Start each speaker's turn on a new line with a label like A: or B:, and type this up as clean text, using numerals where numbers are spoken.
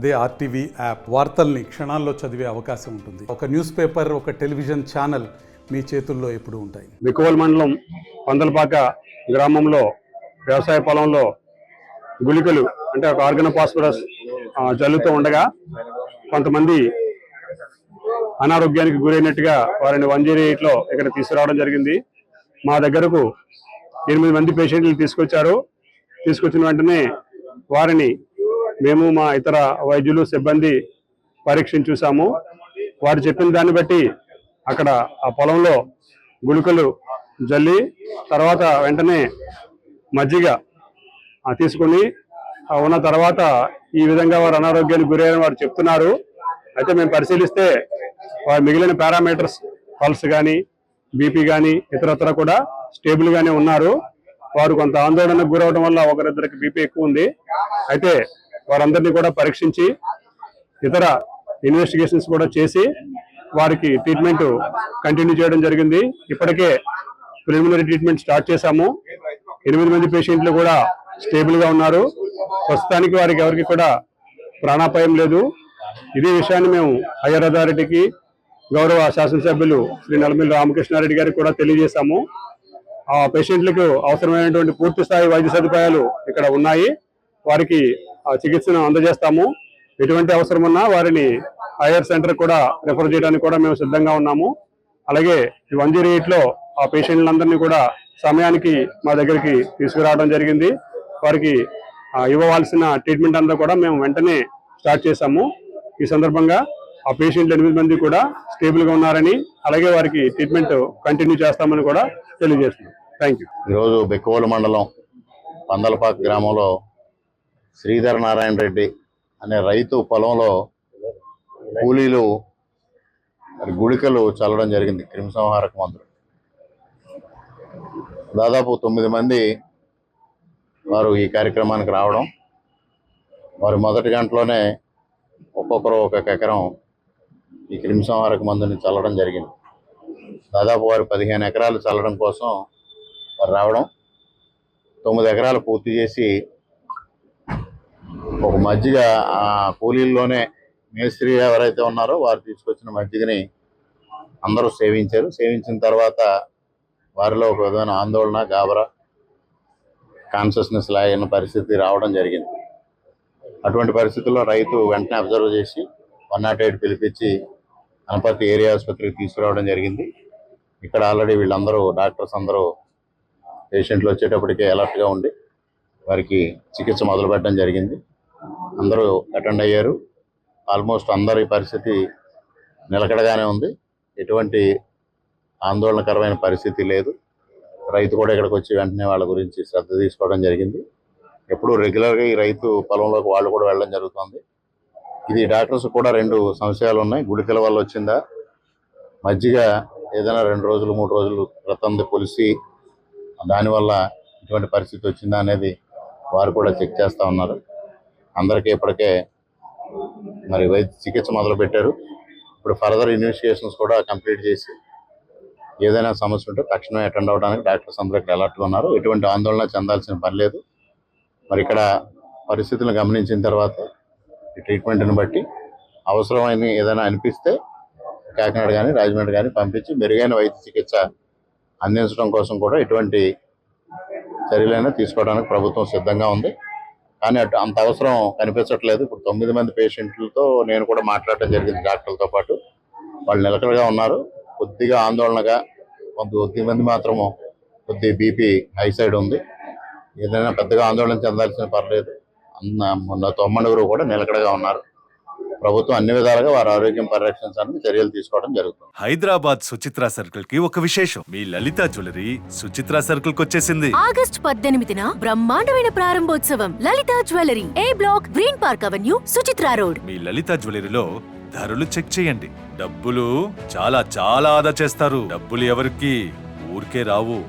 A: అదే RTV app వార్తల్ని క్షణాల్లో చదివే అవకాశం ఉంటుంది. ఒక న్యూస్ పేపర్, ఒక టెలివిజన్ ఛానల్ మీ చేతుల్లో ఎప్పుడూ ఉంటాయి.
B: బికోవల్ మండలం పందలపాక గ్రామంలో వ్యవసాయ పొలంలో గుళికలు అంటే ఒక ఆర్గనో ఫాస్ఫరస్ జల్లుతూ ఉండగా కొంతమంది అనారోగ్యానికి గురైనట్టుగా వారిని 108లో ఇక్కడ తీసుకురావడం జరిగింది. మా దగ్గరకు 8 మంది పేషెంట్లు తీసుకొచ్చిన వెంటనే వారిని మేము మా ఇతర వైద్యులు సిబ్బంది పరీక్షను చూసాము. వారు చెప్పిన దాన్ని బట్టి అక్కడ ఆ పొలంలో గుళికలు జల్లి తర్వాత వెంటనే మజ్జిగ తీసుకుని ఉన్న తర్వాత ఈ విధంగా వారు అనారోగ్యానికి గురయ్యారని వారు చెప్తున్నారు. అయితే మేము పరిశీలిస్తే వారి మిగిలిన పారామీటర్స్ పల్స్ కానీ బీపీ కానీ ఇతరత్ర కూడా స్టేబుల్ గానే ఉన్నారు. వారు కొంత ఆందోళనకు గురవడం వల్ల ఒకరిద్దరికి బీపీ ఎక్కువ ఉంది. అయితే వారందరినీ కూడా పరీక్షించి ఇతర ఇన్వెస్టిగేషన్స్ కూడా చేసి వారికి ట్రీట్మెంట్ కంటిన్యూ చేయడం జరిగింది. ఇప్పటికే ప్రిలిమినరీ ట్రీట్మెంట్ స్టార్ట్ చేశాము. 8 మంది పేషెంట్లు కూడా స్టేబుల్ గా ఉన్నారు. ప్రస్తుతానికి వారికి ఎవరికి కూడా ప్రాణాపాయం లేదు. ఇదే విషయాన్ని మేము హయ్యర్ అథారిటీకి గౌరవ శాసనసభ్యులు శ్రీ నల్లమిల్లి రామకృష్ణారెడ్డి గారికి కూడా తెలియజేశాము. ఆ పేషెంట్లకు అవసరమైనటువంటి పూర్తి స్థాయి వైద్య సదుపాయాలు ఇక్కడ ఉన్నాయి. వారికి చికిత్సను అందజేస్తాము. ఎటువంటి అవసరం ఉన్నా వారిని హైయర్ సెంటర్ కూడా రెఫర్ చేయడానికి కూడా మేము సిద్ధంగా ఉన్నాము. అలాగే ఈ 108లో ఆ పేషెంట్లందరినీ కూడా సమయానికి మా దగ్గరికి తీసుకురావడం జరిగింది. వారికి ఇవ్వవలసిన ట్రీట్మెంట్ అంతా కూడా మేము వెంటనే స్టార్ట్ చేశాము. ఈ సందర్భంగా ఆ పేషెంట్లు 8 మంది కూడా స్టేబుల్ గా ఉన్నారని, అలాగే వారికి ట్రీట్మెంట్ కంటిన్యూ చేస్తామని కూడా తెలియజేస్తున్నాం. Thank you.
C: ఈరోజు బికోవల్ మండలం పందలపాక గ్రామంలో శ్రీధర్ నారాయణ రెడ్డి అనే రైతు పొలంలో కూలీలు గుళికలు చల్లడం జరిగింది, క్రిమిసంహారక మందులు. దాదాపు 9 మంది వారు ఈ కార్యక్రమానికి రావడం, వారు మొదటి గంటలోనే ఒక్కొక్కరు 1 ఎకరం ఈ క్రిమిసంహారక మందుని చల్లడం జరిగింది. దాదాపు వారు 15 ఎకరాలు చల్లడం కోసం వారు రావడం, 9 ఎకరాలు పూర్తి చేసి ఒక మజ్జిగ ఆ కూలీల్లోనే మేస్త్రి ఎవరైతే ఉన్నారో వారు తీసుకొచ్చిన మజ్జిగని అందరూ సేవించారు. సేవించిన తర్వాత వారిలో ఒక విధమైన ఆందోళన, గాబరా, కాన్షియస్నెస్ లాగిన పరిస్థితి రావడం జరిగింది. అటువంటి పరిస్థితుల్లో రైతు వెంటనే అబ్జర్వ్ చేసి 108 పిలిపించి అనపర్తి ఏరియా ఆసుపత్రికి తీసుకురావడం జరిగింది. ఇక్కడ ఆల్రెడీ వీళ్ళందరూ డాక్టర్స్ అందరూ పేషెంట్లు వచ్చేటప్పటికే అలర్ట్గా ఉండి వారికి చికిత్స మొదలు పెట్టడం జరిగింది. అందరూ అటెండ్ అయ్యారు. ఆల్మోస్ట్ అందరి పరిస్థితి నిలకడగానే ఉంది. ఎటువంటి ఆందోళనకరమైన పరిస్థితి లేదు. రైతు కూడా ఇక్కడికి వచ్చి వెంటనే వాళ్ళ గురించి శ్రద్ధ తీసుకోవడం జరిగింది. ఎప్పుడు రెగ్యులర్గా ఈ రైతు పొలంలోకి వాళ్ళు కూడా వెళ్ళడం జరుగుతుంది. ఇది డాక్టర్స్ కూడా 2 సంశయాలు ఉన్నాయి. గుళికల వల్ల వచ్చిందా, మజ్జిగ ఏదైనా 2 రోజులు 3 రోజులు క్రితం పులిసి దానివల్ల ఇటువంటి పరిస్థితి వచ్చిందా అనేది వారు కూడా చెక్ చేస్తూ ఉన్నారు. అందరికీ ఇప్పటికే మరి వైద్య చికిత్స మొదలు పెట్టారు. ఇప్పుడు ఫర్దర్ ఇన్వెస్టిగేషన్స్ కూడా కంప్లీట్ చేసి ఏదైనా సమస్య ఉంటే తక్షణమే అటెండ్ అవ్వడానికి డాక్టర్స్ అందరూ ఇక్కడ అలర్ట్గా ఉన్నారు. ఎటువంటి ఆందోళన చెందాల్సిన పని లేదు. మరి ఇక్కడ పరిస్థితులను గమనించిన తర్వాత ఈ ట్రీట్మెంట్ని బట్టి అవసరమైన ఏదైనా అనిపిస్తే కాకినాడ కానీ రాజమండ్రి కానీ పంపించి మెరుగైన వైద్య చికిత్స అందించడం కోసం కూడా ఎటువంటి చర్యలైనా తీసుకోవడానికి ప్రభుత్వం సిద్ధంగా ఉంది. కానీ అంత అవసరం కనిపించట్లేదు. ఇప్పుడు 9 మంది పేషెంట్లతో నేను కూడా మాట్లాడటం జరిగింది డాక్టర్లతో పాటు. వాళ్ళు నిలకడగా ఉన్నారు. కొద్దిగా ఆందోళనగా కొద్ది మంది మాత్రము కొద్ది బీపీ హై సైడ్ ఉంది. ఏదైనా పెద్దగా ఆందోళన చెందాల్సిన పర్లేదు. 9 కూడా నిలకడగా ఉన్నారు. ప్రభుత్వం అన్ని విధాలుగా వారి ఆరోగ్యం పరిరక్షించడానికి చర్యలు తీసుకోవడం జరుగుతుంది.
D: హైదరాబాద్ సుచిత్ర సర్కిల్ కి ఒక విశేషం. మీ లలిత జ్యువెలరీ సుచిత్ర సర్కిల్ కి వచ్చేసింది.
E: ఆగస్టు 18న బ్రహ్మాండమైన ప్రారంభోత్సవం. Lalitha jewellery, A block, green park avenue, Suchitra road.
D: మీ లలిత జ్యువెలరీలో ధరలు చెక్ చేయండి. డబ్బులు చాలా చాలా ఆదా చేస్తారు. డబ్బులు ఎవరికి ఊరికే రావు.